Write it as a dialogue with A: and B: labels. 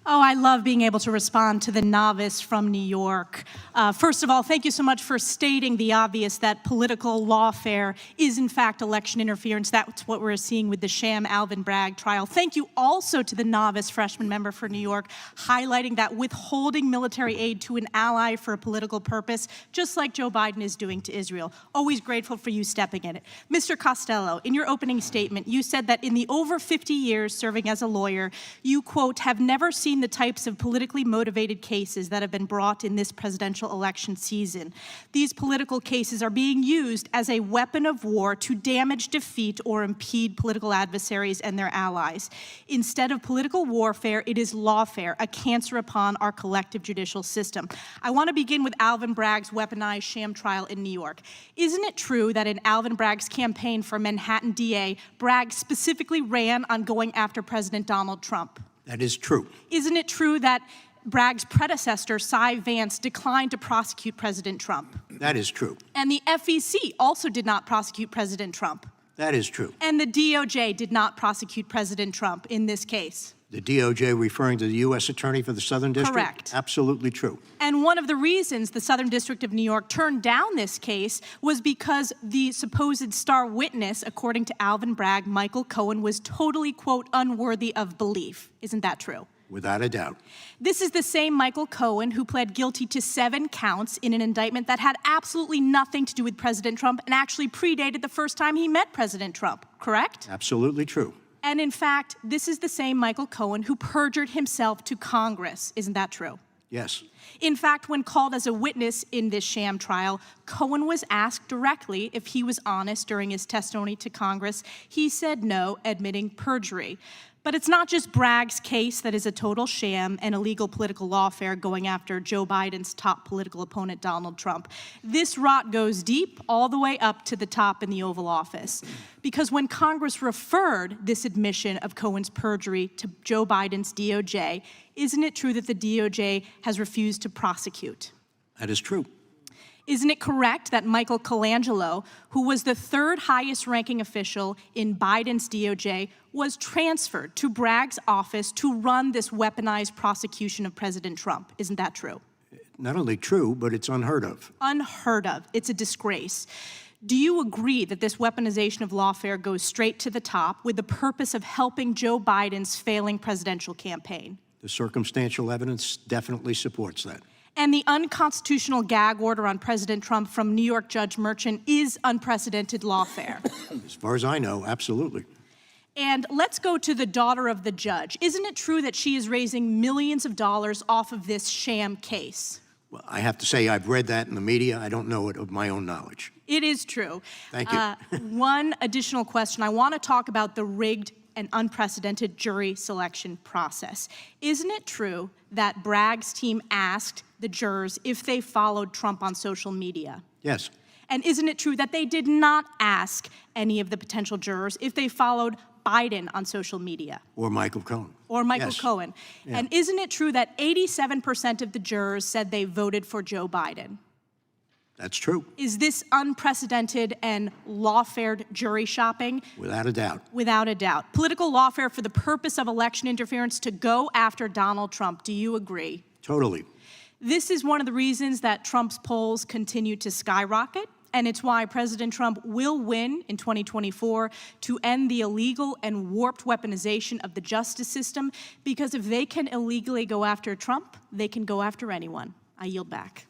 A: Oh, I love being able to respond to the novice from New York. First of all, thank you so much for stating the obvious that political lawfare is in fact election interference. That's what we're seeing with the sham Alvin Bragg trial. Thank you also to the novice freshman member for New York, highlighting that withholding military aid to an ally for a political purpose, just like Joe Biden is doing to Israel. Always grateful for you stepping in it. Mr. Costello, in your opening statement, you said that in the over 50 years serving as a lawyer, you, quote, have never seen the types of politically motivated cases that have been brought in this presidential election season. These political cases are being used as a weapon of war to damage, defeat, or impede political adversaries and their allies. Instead of political warfare, it is lawfare, a cancer upon our collective judicial system. I want to begin with Alvin Bragg's weaponized sham trial in New York. Isn't it true that in Alvin Bragg's campaign for Manhattan DA, Bragg specifically ran on going after President Donald Trump?
B: That is true.
A: Isn't it true that Bragg's predecessor, Cy Vance, declined to prosecute President Trump?
B: That is true.
A: And the FEC also did not prosecute President Trump.
B: That is true.
A: And the DOJ did not prosecute President Trump in this case.
B: The DOJ referring to the U.S. Attorney for the Southern District?
A: Correct.
B: Absolutely true.
A: And one of the reasons the Southern District of New York turned down this case was because the supposed star witness, according to Alvin Bragg, Michael Cohen, was totally, quote, unworthy of belief. Isn't that true?
B: Without a doubt.
A: This is the same Michael Cohen who pled guilty to 7 counts in an indictment that had absolutely nothing to do with President Trump and actually predated the first time he met President Trump, correct?
B: Absolutely true.
A: And in fact, this is the same Michael Cohen who perjured himself to Congress. Isn't that true?
B: Yes.
A: In fact, when called as a witness in this sham trial, Cohen was asked directly if he was honest during his testimony to Congress. He said no, admitting perjury. But it's not just Bragg's case that is a total sham and illegal political lawfare going after Joe Biden's top political opponent, Donald Trump. This rot goes deep all the way up to the top in the Oval Office. Because when Congress referred this admission of Cohen's perjury to Joe Biden's DOJ, isn't it true that the DOJ has refused to prosecute?
B: That is true.
A: Isn't it correct that Michael Colangelo, who was the 3rd highest ranking official in Biden's DOJ, was transferred to Bragg's office to run this weaponized prosecution of President Trump? Isn't that true?
B: Not only true, but it's unheard of.
A: Unheard of. It's a disgrace. Do you agree that this weaponization of lawfare goes straight to the top with the purpose of helping Joe Biden's failing presidential campaign?
B: The circumstantial evidence definitely supports that.
A: And the unconstitutional gag order on President Trump from New York Judge Merchant is unprecedented lawfare.
B: As far as I know, absolutely.
A: And let's go to the daughter of the judge. Isn't it true that she is raising millions of dollars off of this sham case?
B: Well, I have to say I've read that in the media. I don't know it of my own knowledge.
A: It is true.
B: Thank you.
A: One additional question. I want to talk about the rigged and unprecedented jury selection process. Isn't it true that Bragg's team asked the jurors if they followed Trump on social media?
B: Yes.
A: And isn't it true that they did not ask any of the potential jurors if they followed Biden on social media?
B: Or Michael Cohen.
A: Or Michael
B: Yes.
A: Cohen.
B: Yeah.
A: And isn't it true that 87% of the jurors said they voted for Joe Biden?
B: That's true.
A: Is this unprecedented and lawfare jury shopping?
B: Without a doubt.
A: Without a doubt. Political lawfare for the purpose of election interference to go after Donald Trump. Do you agree?
B: Totally.
A: This is one of the reasons that Trump's polls continue to skyrocket, and it's why President Trump will win in 2024 to end the illegal and warped weaponization of the justice system, because if they can illegally go after Trump, they can go after anyone. I yield back.